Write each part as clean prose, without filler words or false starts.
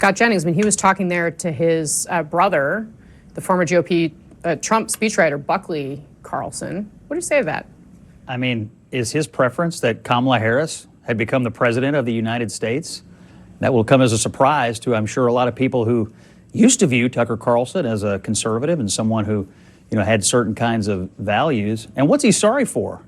Scott Jennings, when he was talking there to his brother, the former GOP Trump speechwriter, Buckley Carlson, what do you say to that? I mean, is his preference that Kamala Harris had become the president of the United States? That will come as a surprise to, I'm sure, a lot of people who used to view Tucker Carlson as a conservative and someone who, had certain kinds of values. And what's he sorry for?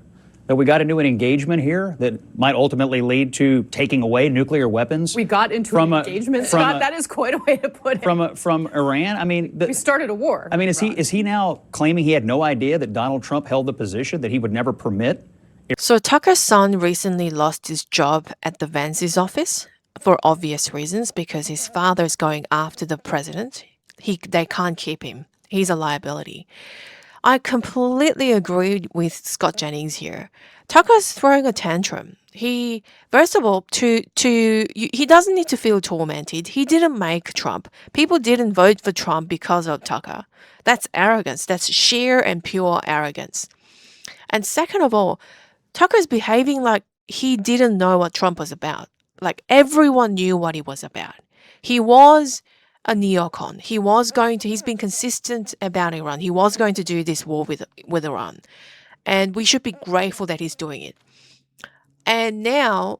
That we got into an engagement here that might ultimately lead to taking away nuclear weapons? We got into an engagement, Scott? That is quite a way to put it. From Iran? I mean, we started a war. I mean, is he now claiming he had no idea that Donald Trump held the position that he would never permit? So Tucker's son recently lost his job at the Vance's office for obvious reasons because his father is going after the president. They can't keep him. He's a liability. I completely agree with Scott Jennings here. Tucker's throwing a tantrum. First of all, he doesn't need to feel tormented. He didn't make Trump. People didn't vote for Trump because of Tucker. That's arrogance. That's sheer and pure arrogance. And second of all, Tucker's behaving like he didn't know what Trump was about. Like everyone knew what he was about. He was a neocon. He's been consistent about Iran. He was going to do this war with Iran. And we should be grateful that he's doing it. And now,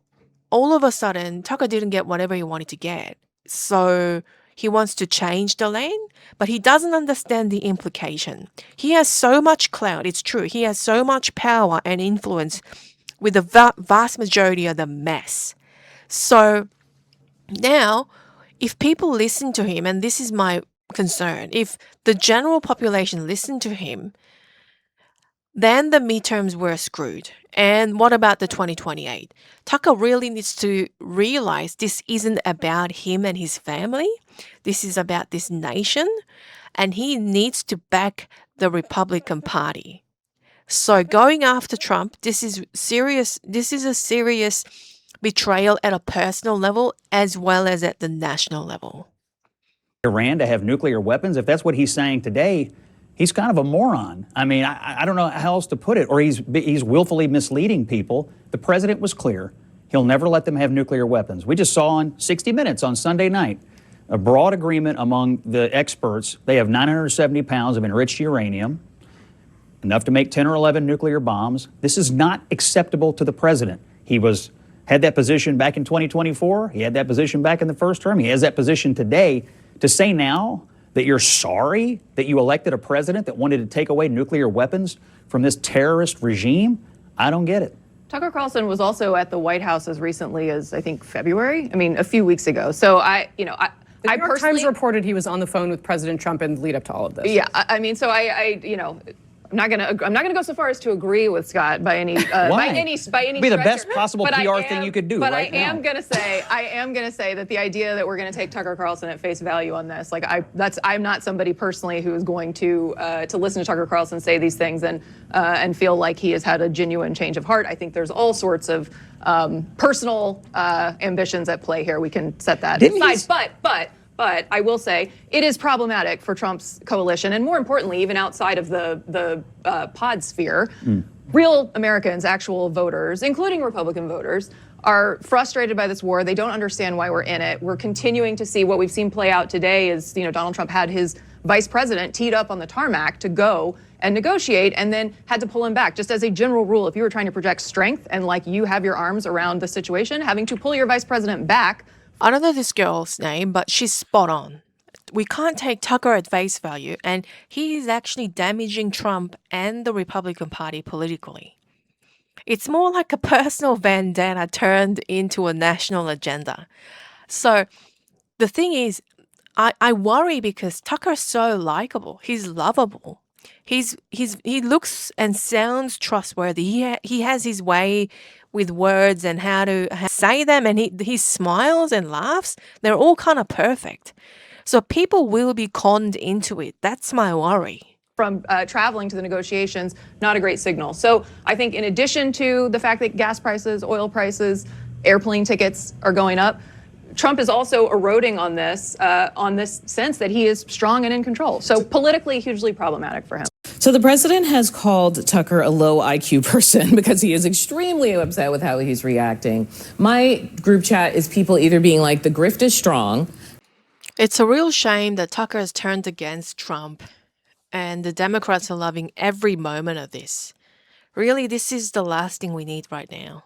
all of a sudden, Tucker didn't get whatever he wanted to get. So he wants to change the lane, but he doesn't understand the implication. He has so much clout. It's true. He has so much power and influence with the vast majority of the mess. So now, if people listen to him, and this is my concern, if the general population listened to him, then the midterms were screwed. And what about the 2028? Tucker really needs to realize this isn't about him and his family. This is about this nation. And he needs to back the Republican Party. So going after Trump, this is serious. This is a serious betrayal at a personal level as well as at the national level. Iran to have nuclear weapons, if that's what he's saying today, he's kind of a moron. I mean, I don't know how else to put it, or he's willfully misleading people. The president was clear. He'll never let them have nuclear weapons. We just saw on 60 Minutes on Sunday night a broad agreement among the experts. They have 970 pounds of enriched uranium, enough to make 10 or 11 nuclear bombs. This is not acceptable to the president. He had that position back in 2024. He had that position back in the first term. He has that position today. To say now that you're sorry that you elected a president that wanted to take away nuclear weapons from this terrorist regime, I don't get it. Tucker Carlson was also at the White House as recently as, I think, February. I mean, a few weeks ago. So the New York Times reported he was on the phone with President Trump in the lead up to all of this. Yeah, I mean, so I'm not gonna go so far as to agree with Scott by any It'd be the best possible PR thing you could do. But right I am gonna say that the idea that we're gonna take Tucker Carlson at face value on this, I'm not somebody personally who is going to listen to Tucker Carlson say these things and feel like he has had a genuine change of heart. I think there's all sorts of personal ambitions at play here. We can set that aside. But I will say it is problematic for Trump's coalition, and more importantly, even outside of the pod sphere, real Americans, actual voters, including Republican voters, are frustrated by this war. They don't understand why we're in it. We're continuing to see what we've seen play out today is, Donald Trump had his vice president teed up on the tarmac to go and negotiate and then had to pull him back. Just as a general rule, if you were trying to project strength and like you have your arms around the situation, having to pull your vice president back. I don't know this girl's name, but she's spot on. We can't take Tucker at face value, and he is actually damaging Trump and the Republican Party politically. It's more like a personal vendetta turned into a national agenda. So the thing is, I worry because Tucker's so likable. He's lovable. He looks and sounds trustworthy. He has his way with words and how to say them, and he smiles and laughs. They're all kind of perfect. So people will be conned into it. That's my worry. From traveling to the negotiations, not a great signal. So I think in addition to the fact that gas prices, oil prices, airplane tickets are going up, Trump is also eroding on this sense that he is strong and in control. So politically, hugely problematic for him. So the president has called Tucker a low IQ person because he is extremely upset with how he's reacting. My group chat is people either being like, the grift is strong. It's a real shame that Tucker has turned against Trump, and the Democrats are loving every moment of this. Really, this is the last thing we need right now.